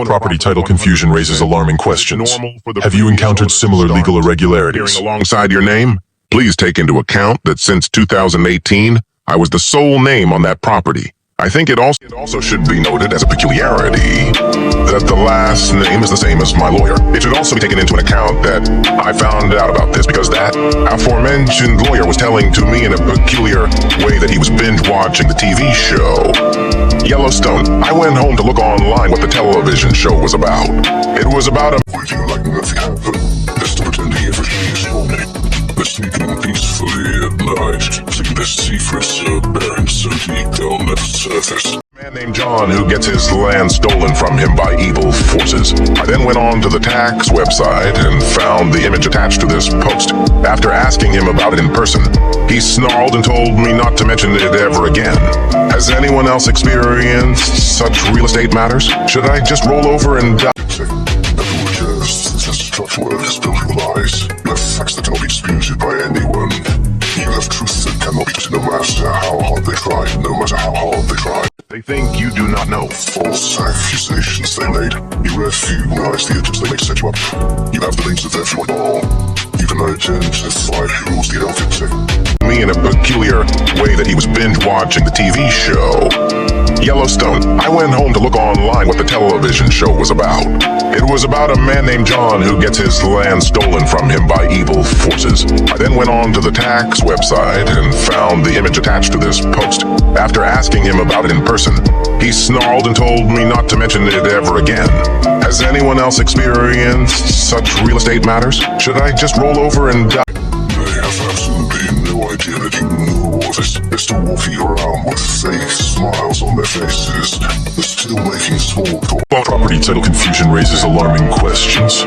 Property title confusion raises alarming questions. Have you encountered similar legal irregularities? Alongside your name, please take into account that since 2018, I was the sole name on that property. I think it also should be noted as a peculiarity that the last name is the same as my lawyer. It should also be taken into account that I found out about this because that aforementioned lawyer was telling to me in a peculiar way that he was binge watching the TV show Yellowstone. I went home to look online what the television show was about. It was about a Waiting like nothing happened. Just pretending everything is normal. Sleeping peacefully at night, keeping the secrets buried so deep they'll never surface. man named John who gets his land stolen from him by evil forces. I then went on to the tax website and found the image attached to this post. After asking him about it in person, he snarled and told me not to mention it ever again. Has anyone else experienced such real estate matters? Should I just roll over and die? Work is built with lies. You have facts that cannot be disputed by anyone. You have truths that cannot be twisted no matter how hard they try. No matter how hard they try. They think you do not know. False accusations they made. You recognize the attempts they make to set you up. You have the names of everyone all. You can identify who rules the outfit. Me in a peculiar way that he was binge watching the TV show Yellowstone. I went home to look online what the television show was about. It was about a man named John who gets his land stolen from him by evil forces. I then went on to the tax website and found the image attached to this post. After asking him about it in person, he snarled and told me not to mention it ever again. Has anyone else experienced such real estate matters? Should I just roll over and die? They have absolutely no idea that you know of it. They're still walking around with fake smiles on their faces. They're still making small talk. Property title confusion raises alarming questions.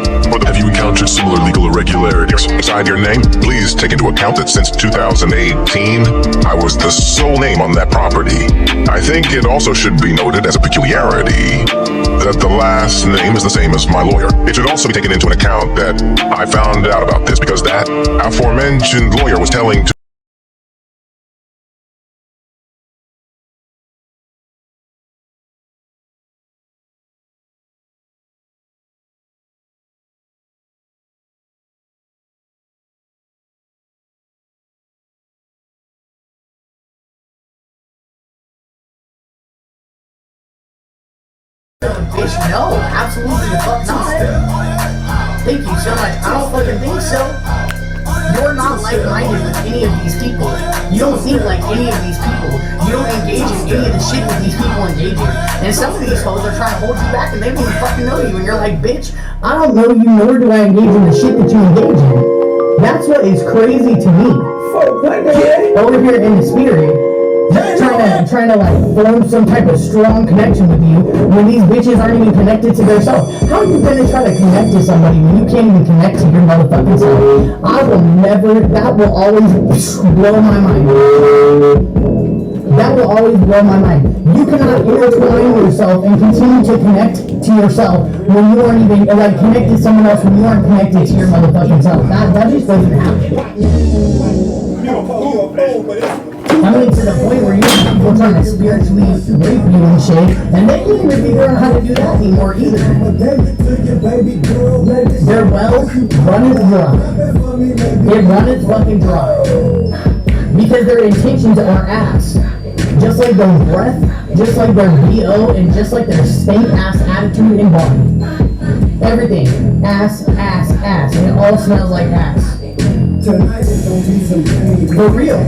Have you encountered similar legal irregularities? Beside your name, please take into account that since 2018, I was the sole name on that property. I think it also should be noted as a peculiarity that the last name is the same as my lawyer. It should also be taken into account that I found out about this because that aforementioned lawyer was telling to Bitch, no, absolutely the fuck not. Thank you so much. I don't fucking think so. You're not like-minded with any of these people. You don't think like any of these people. You don't engage in any of the shit that these people engage in. And some of these hoes are trying to hold you back and they don't even fucking know you. And you're like, bitch, I don't know you, nor do I engage in the shit that you engage in. That's what is crazy to me. Over here in the spirit, trying to like form some type of strong connection with you when these bitches aren't even connected to themselves. How are you gonna try to connect to somebody when you can't even connect to your motherfucking self? I will never, that will always blow my mind. That will always blow my mind. You cannot intertwine yourself and continue to connect to yourself when you aren't even, like, connected to someone else when you aren't connected to your motherfucking self. That just doesn't happen. I mean, to the point where you have people trying to spiritually rape you and shit, and they can't even figure out how to do that anymore either. Their wells run dry. They run fucking dry. Because their intentions are ass. Just like their breath, just like their BO, and just like their stank-ass attitude and body. Everything. Ass, ass, ass. And it all smells like ass. For real.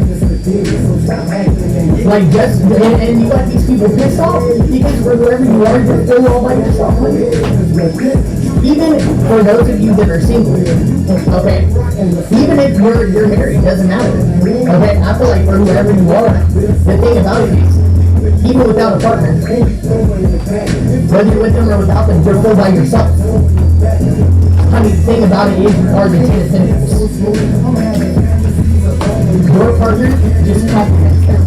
Like just, and you got these people pissed off because wherever you are, you're still all by yourself. Even for those of you that are single, okay, even if you're married, doesn't matter. Okay, I feel like for whoever you are, the thing about it is, even without a partner, whether you're with them or without them, you're still by yourself. Honey, the thing about it is you are the ten offenders. Your partner just compliments them.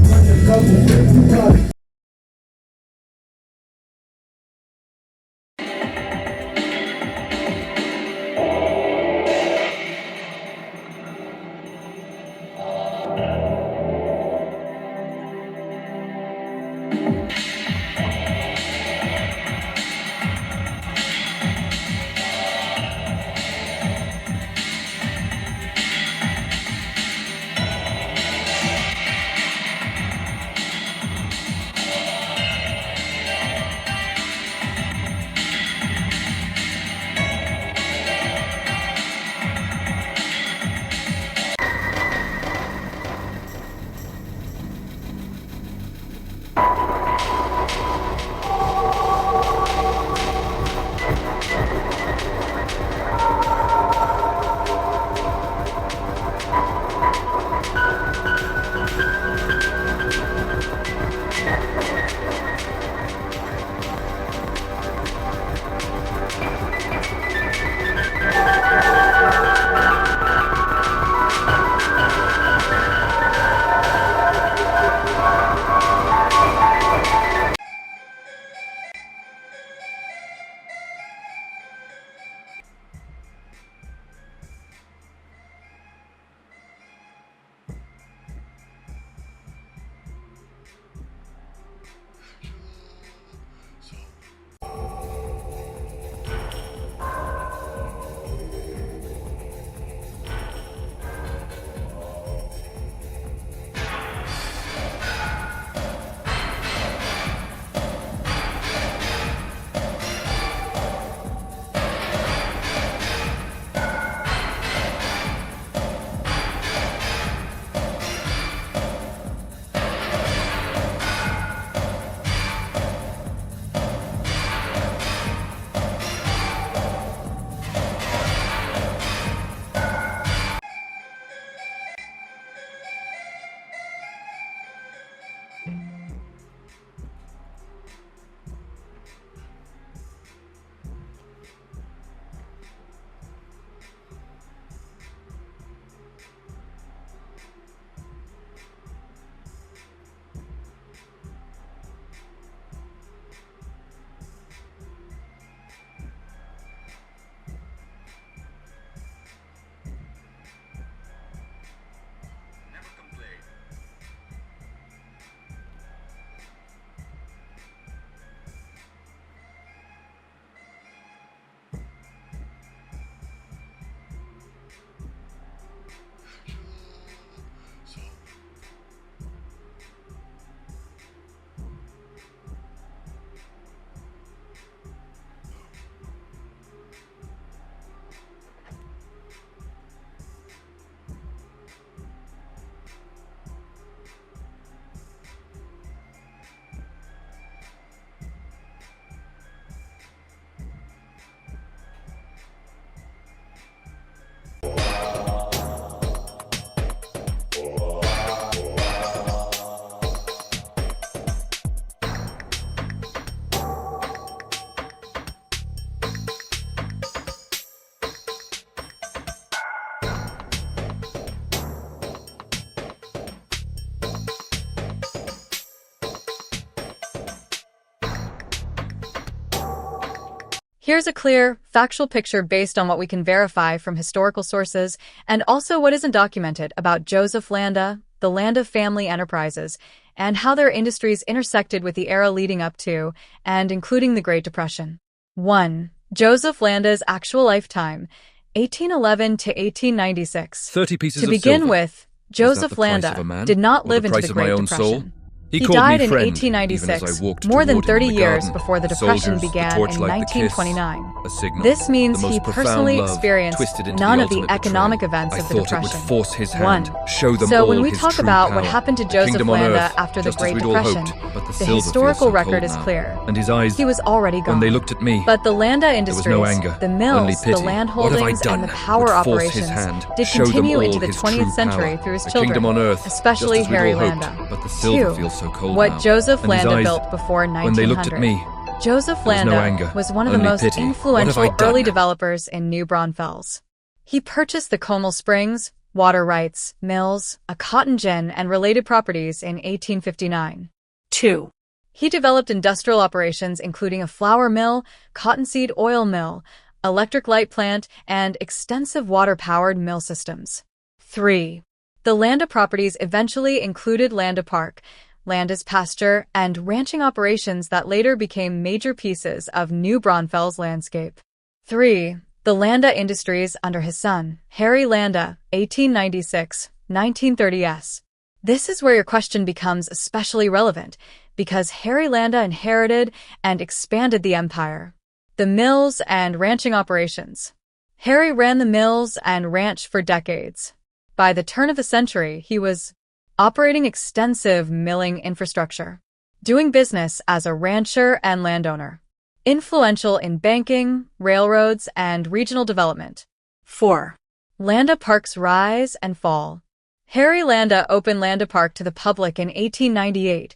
Here's a clear, factual picture based on what we can verify from historical sources and also what isn't documented about Joseph Landa, the Landa family enterprises, and how their industries intersected with the era leading up to and including the Great Depression. 1. Joseph Landa's actual lifetime, 1811 to 1896. 30 pieces To of begin silver. with, Is that Joseph the price of a Landa man? did not Or live the into price the of my Great own soul? Depression. He He called died me in friend, 1896, even as I walked more than toward him 30 in the years garden. before the The Depression soldiers, the began in torchlight, the kiss, 1929. a signal. This means The he most profound personally love, experienced twisted into none the of the ultimate economic betrayal. events I of the thought Depression. it would force his hand, 1. show them So all when we his talk true about power. what happened to A Joseph kingdom on Landa earth, after the just as Great we'd all Depression, hoped, but the the silver feels historical so record cold is now. clear. And his eyes, He was already gone. when they looked at me, But the Landa there was industries, no anger, the mills, only pity. the land What have I holdings, done? and the power Would force his operations hand, did show them continue all into the his 20th true century power. through his A children, kingdom on earth, especially just as we'd Harry all hoped, Landa. but the silver 2. feels so cold What now. Joseph And his Landa eyes, built before 1900. when they looked at me, Joseph there was no Landa anger, was one of the only most pity. What have influential I done? early developers in New Braunfels. He purchased the Comal Springs, water rights, mills, a cotton gin, and related properties in 1859. 2. He developed industrial operations including a flour mill, cottonseed oil mill, electric light plant, and extensive water-powered mill systems. 3. The Landa properties eventually included Landa Park, Landa's pasture, and ranching operations that later became major pieces of New Braunfels landscape. 3. The Landa Industries under his son, Harry Landa, 1896-1930s. This is where your question becomes especially relevant, because Harry Landa inherited and expanded the empire. The mills and ranching operations. Harry ran the mills and ranch for decades. By the turn of the century, he was operating extensive milling infrastructure, doing business as a rancher and landowner, influential in banking, railroads, and regional development. 4. Landa Park's rise and fall. Harry Landa opened Landa Park to the public in 1898,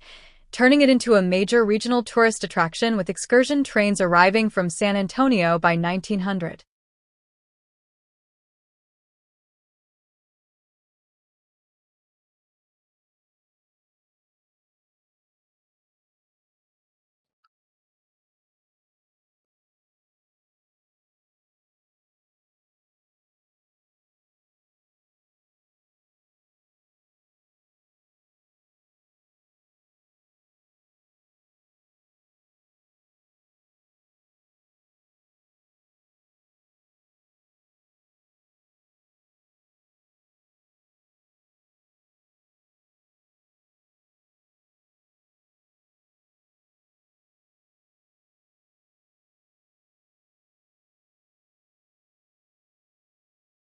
turning it into a major regional tourist attraction with excursion trains arriving from San Antonio by 1900.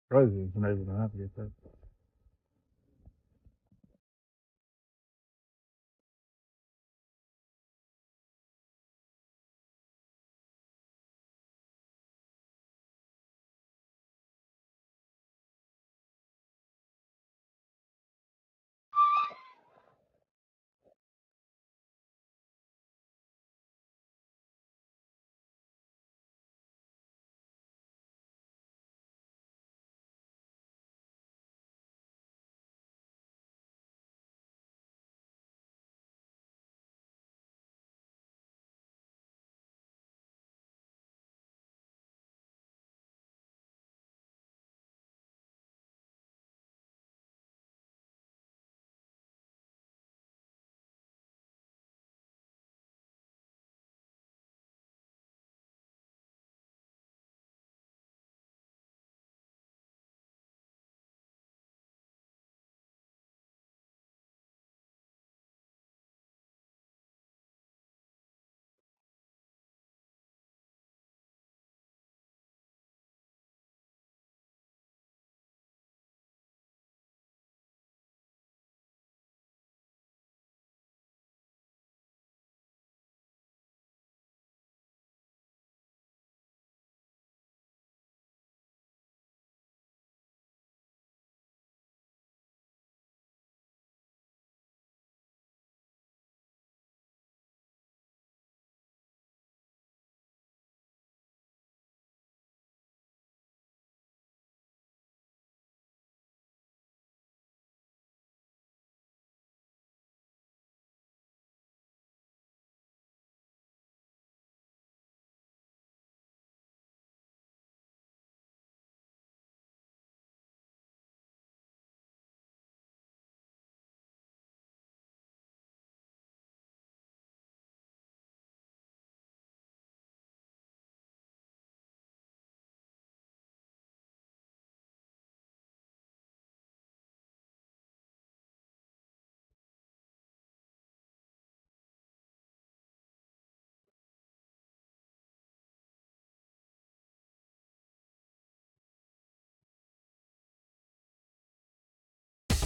Roses and over the happy.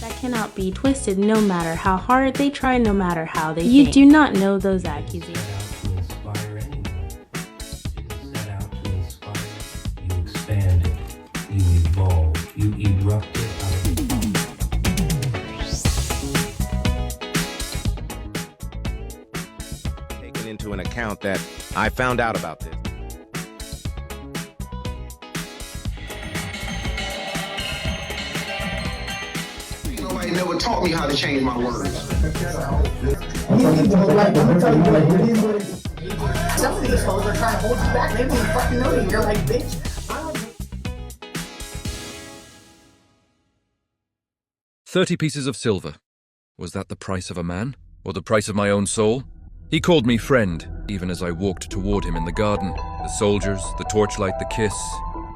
that cannot be twisted no matter how hard they try, no matter how they think. You do not know those accusations. You erupted out of taken into an account that I found out about this. Nobody never taught me how to change my words. Some of these hoes are trying to hold you back. They don't even fucking know you. You're like, bitch. 30 pieces of silver. Was that the price of a man? Or the price of my own soul? He called me friend, even as I walked toward him in the garden. The soldiers, the torchlight, the kiss.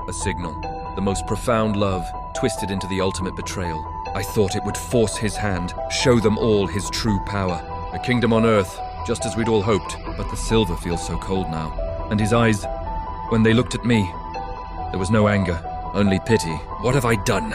A signal. The most profound love, twisted into the ultimate betrayal. I thought it would force his hand, show them all his true power. A kingdom on earth, just as we'd all hoped. But the silver feels so cold now. And his eyes, when they looked at me, there was no anger, only pity. What have I done?